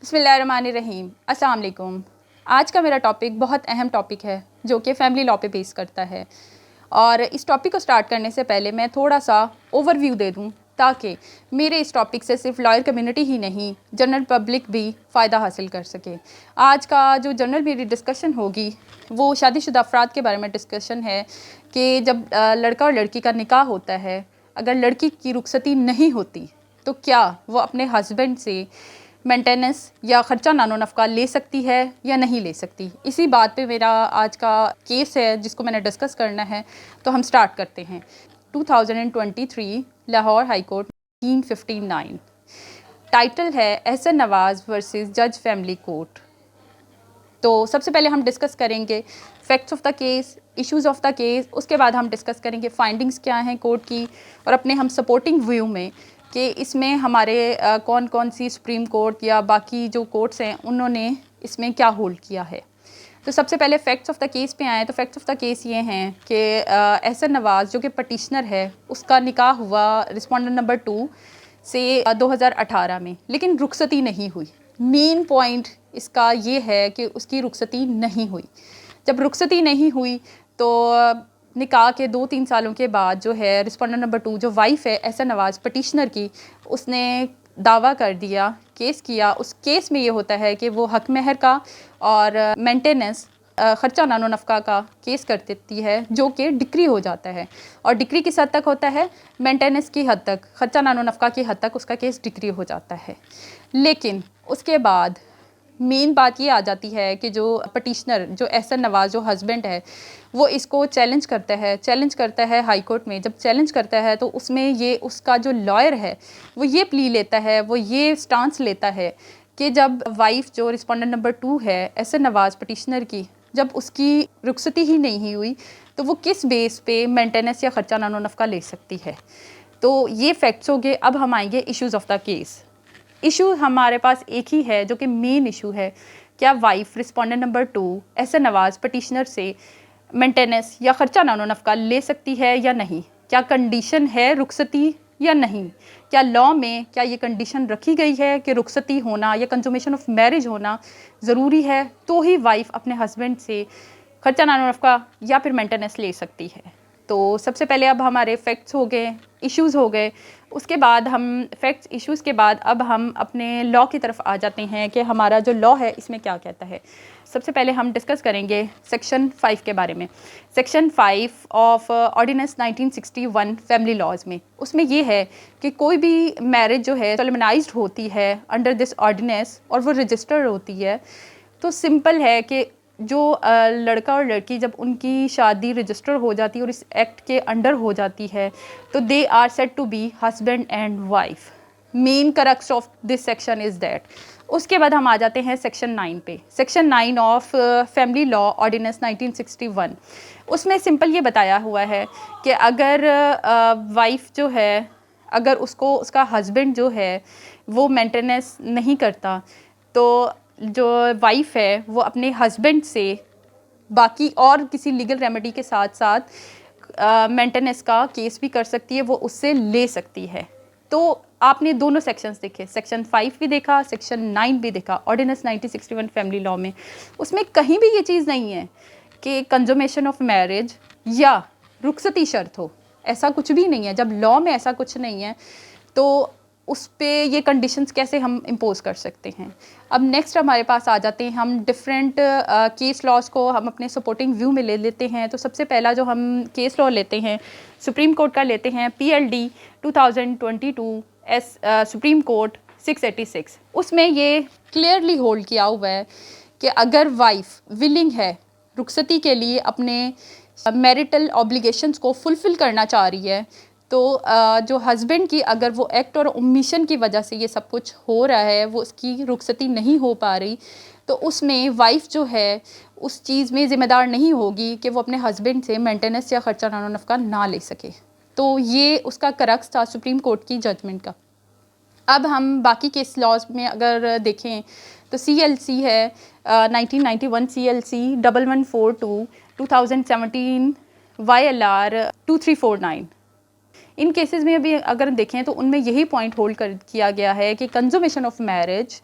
बिस्मिल्लाहिर्रहमानिर्रहीम। अस्सलाम वालेकुम। आज का मेरा टॉपिक बहुत अहम टॉपिक है जो कि फ़ैमिली लॉ पे बेस करता है। और इस टॉपिक को स्टार्ट करने से पहले मैं थोड़ा सा ओवरव्यू दे दूं ताकि मेरे इस टॉपिक से सिर्फ लॉयर कम्युनिटी ही नहीं, जनरल पब्लिक भी फ़ायदा हासिल कर सके। आज का जो जनरल मेरी डिस्कशन होगी वो शादीशुदा अफराद के बारे में डिस्कशन है कि जब लड़का और लड़की का निकाह होता है, अगर लड़की की रुखसती नहीं होती तो क्या वो अपने हस्बैंड से मेंटेनेंस या ख़र्चा नानो नफ़का ले सकती है या नहीं ले सकती। इसी बात पे मेरा आज का केस है जिसको मैंने डिस्कस करना है। तो हम स्टार्ट करते हैं। 2023 लाहौर हाई कोर्ट 1959। टाइटल है एहसन नवाज़ वर्सेस जज फैमिली कोर्ट। तो सबसे पहले हम डिस्कस करेंगे facts of the case, issues of the case. उसके बाद हम डिस्कस करेंगे फाइंडिंग्स क्या हैं कोर्ट की, और अपने हम सपोर्टिंग व्यू में कि इसमें हमारे कौन कौन सी सुप्रीम कोर्ट या बाकी जो कोर्ट्स हैं उन्होंने इसमें क्या होल्ड किया है। तो सबसे पहले फैक्ट्स ऑफ द केस पे आए तो फैक्ट्स ऑफ द केस ये हैं कि एहसन नवाज़ जो कि पटिशनर है उसका निकाह हुआ रिस्पोंडेंट नंबर 2 से 2018 में, लेकिन रुखसती नहीं हुई। मेन पॉइंट इसका ये है कि उसकी रुखसती नहीं हुई। जब रुखसती नहीं हुई तो निकाह के 2-3 सालों के बाद जो है रिस्पोंडेंट नंबर 2 जो वाइफ है एहसन नवाज़ पटिशनर की, उसने दावा कर दिया, केस किया। उस केस में ये होता है कि वो हक महर का और मेंटेनेंस ख़र्चा नानो नफ़का का केस कर देती है, जो कि डिक्री हो जाता है। और डिक्री किस हद तक होता है? मेंटेनेंस की हद तक, ख़र्चा नानो नफ़का की हद तक उसका केस डिक्री हो जाता है। लेकिन उसके बाद मेन बात ये आ जाती है कि जो पटिशनर जो एहसन नवाज़ जो हस्बैंड है वो इसको चैलेंज करता है हाई कोर्ट में। जब चैलेंज करता है तो उसमें ये उसका जो लॉयर है वो ये प्ली लेता है, वो ये स्टांस लेता है कि जब वाइफ जो रिस्पोंडेंट नंबर 2 है एहसन नवाज़ पटिशनर की, जब उसकी रुखसती ही नहीं हुई तो वो किस बेस पे मेंटेनेंस या ख़र्चा नानो नफ़का ले सकती है। तो ये फैक्ट्स हो गए। अब हम आएंगे issues of the case. Issue हमारे पास एक ही है जो कि मेन इशू है, क्या वाइफ रिस्पोंडेंट नंबर 2 एहसन नवाज़ पटिशनर से मेंटेनेंस या ख़र्चा नानो नफ़का ले सकती है या नहीं। क्या कंडीशन है रुखसती या नहीं? क्या लॉ में क्या ये कंडीशन रखी गई है कि रुखसती होना या कंजुमेशन ऑफ मैरिज होना ज़रूरी है तो ही वाइफ अपने हस्बैंड से ख़र्चा नानो नफ़का या फिर मेंटेनेंस ले सकती है। तो सबसे पहले अब हमारे फैक्ट्स हो गए, इश्यूज़ हो गए। उसके बाद हम फैक्ट्स इश्यूज़ के बाद अब हम अपने लॉ की तरफ आ जाते हैं कि हमारा जो लॉ है इसमें क्या कहता है। सबसे पहले हम डिस्कस करेंगे सेक्शन 5 के बारे में। Section 5 of ordinance 1961 family laws में, उसमें ये है कि कोई भी मैरिज जो है सोलेमनाइज्ड होती है अंडर दिस ऑर्डिनेंस और वो रजिस्टर्ड होती है, तो सिंपल है कि जो लड़का और लड़की जब उनकी शादी रजिस्टर हो जाती है और इस एक्ट के अंडर हो जाती है तो they are said to be husband and wife. Main crux of this section is that. उसके बाद हम आ जाते हैं सेक्शन 9 पे। Section 9 of family law ordinance 1961, उसमें सिंपल ये बताया हुआ है कि अगर वाइफ जो है, अगर उसको उसका हस्बैंड जो है वो मेंटेनेंस नहीं करता तो जो वाइफ है वो अपने हस्बैंड से बाकी और किसी लीगल रेमेडी के साथ साथ मेंटेनेंस का केस भी कर सकती है, वो उससे ले सकती है। तो आपने दोनों सेक्शंस देखे, सेक्शन 5 भी देखा, सेक्शन 9 भी देखा ऑर्डिनेंस 1961 फैमिली लॉ में। उसमें कहीं भी ये चीज़ नहीं है कि कंजुमेशन ऑफ मैरिज या रुखसती शर्त हो, ऐसा कुछ भी नहीं है। जब लॉ में ऐसा कुछ नहीं है तो उस पे ये कंडीशंस कैसे हम इम्पोज कर सकते हैं। अब नेक्स्ट हमारे पास आ जाते हैं हम डिफरेंट केस लॉज को हम अपने सपोर्टिंग व्यू में ले लेते हैं। तो सबसे पहला जो हम केस लॉ लेते हैं सुप्रीम कोर्ट का लेते हैं, PLD 2022 एस सुप्रीम कोर्ट 686। उसमें ये क्लियरली होल्ड किया हुआ है कि अगर वाइफ विलिंग है रुखसती के लिए अपने मैरिटल ऑब्लिगेशंस को फुलफ़िल करना चाह रही है, तो जो हस्बैंड की अगर वो एक्ट और ओमिशन की वजह से ये सब कुछ हो रहा है, वो उसकी रुखसती नहीं हो पा रही, तो उसमें वाइफ जो है उस चीज़ में ज़िम्मेदार नहीं होगी कि वो अपने हस्बैंड से मेंटेनेंस या ख़र्चा नानो नफ़का ना ले सके। तो ये उसका करक्स था सुप्रीम कोर्ट की जजमेंट का। अब हम बाकी केस लॉज में अगर देखें तो CLC है 1991 CLC 1142 2017 YLR 2349। इन केसेस में अभी अगर देखें तो उनमें यही पॉइंट होल्ड कर किया गया है कि कंजुमेशन ऑफ मैरिज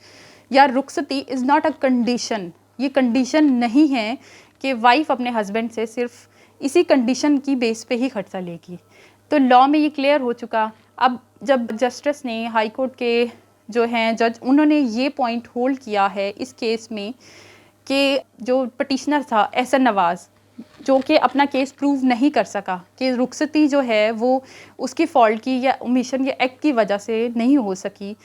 या रुखसती इज़ नॉट अ कंडीशन। ये कंडीशन नहीं है कि वाइफ अपने हस्बैंड से सिर्फ इसी कंडीशन की बेस पे ही खर्चा लेगी। तो लॉ में ये क्लियर हो चुका। अब जब जस्टिस ने हाई कोर्ट के जो हैं जज, उन्होंने ये पॉइंट होल्ड किया है इस केस में कि जो पटिशनर था एहसन नवाज़, जो कि अपना केस प्रूव नहीं कर सका कि रुखसती जो है वो उसकी फॉल्ट की या ओमिशन या एक्ट की वजह से नहीं हो सकी,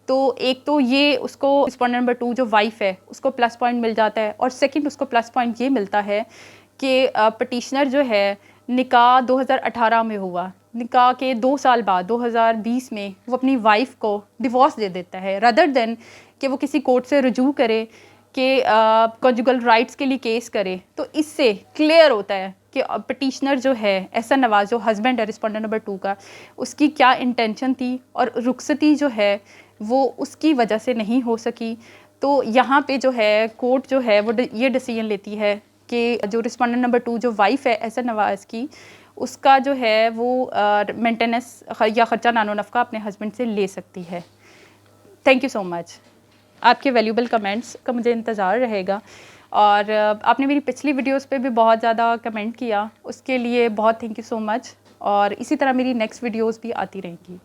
तो एक तो ये उसको रिस्पोंडेंट नंबर 2 जो वाइफ है उसको प्लस पॉइंट मिल जाता है, और सेकंड उसको प्लस पॉइंट ये मिलता है कि पटिशनर जो है निकाह 2018 में हुआ, निकाह के 2 साल बाद 2020 में वो अपनी वाइफ को डिवोर्स दे देता है, रदर देन कि वो किसी कोर्ट से रुजू करे कि कॉन्जुगल राइट्स के लिए केस करे। तो इससे क्लियर होता है कि पटिशनर जो है एहसन नवाज़, जो हस्बैंड है रिस्पोंडेंट नंबर 2 का, उसकी क्या इंटेंशन थी और रुखसती जो है वो उसकी वजह से नहीं हो सकी। तो यहाँ पे जो है कोर्ट जो है वो ये डिसीजन लेती है कि जो रिस्पोंडेंट नंबर 2 जो वाइफ है एहसन नवाज़ की, उसका जो है वो मेंटेनेंस या ख़र्चा नानो नफ़का अपने हस्बैंड से ले सकती है। Thank you so much. आपके वैल्यूबल कमेंट्स का मुझे इंतज़ार रहेगा, और आपने मेरी पिछली वीडियोस पे भी बहुत ज़्यादा कमेंट किया, उसके लिए बहुत थैंक यू सो मच, और इसी तरह मेरी नेक्स्ट वीडियोस भी आती रहेंगी।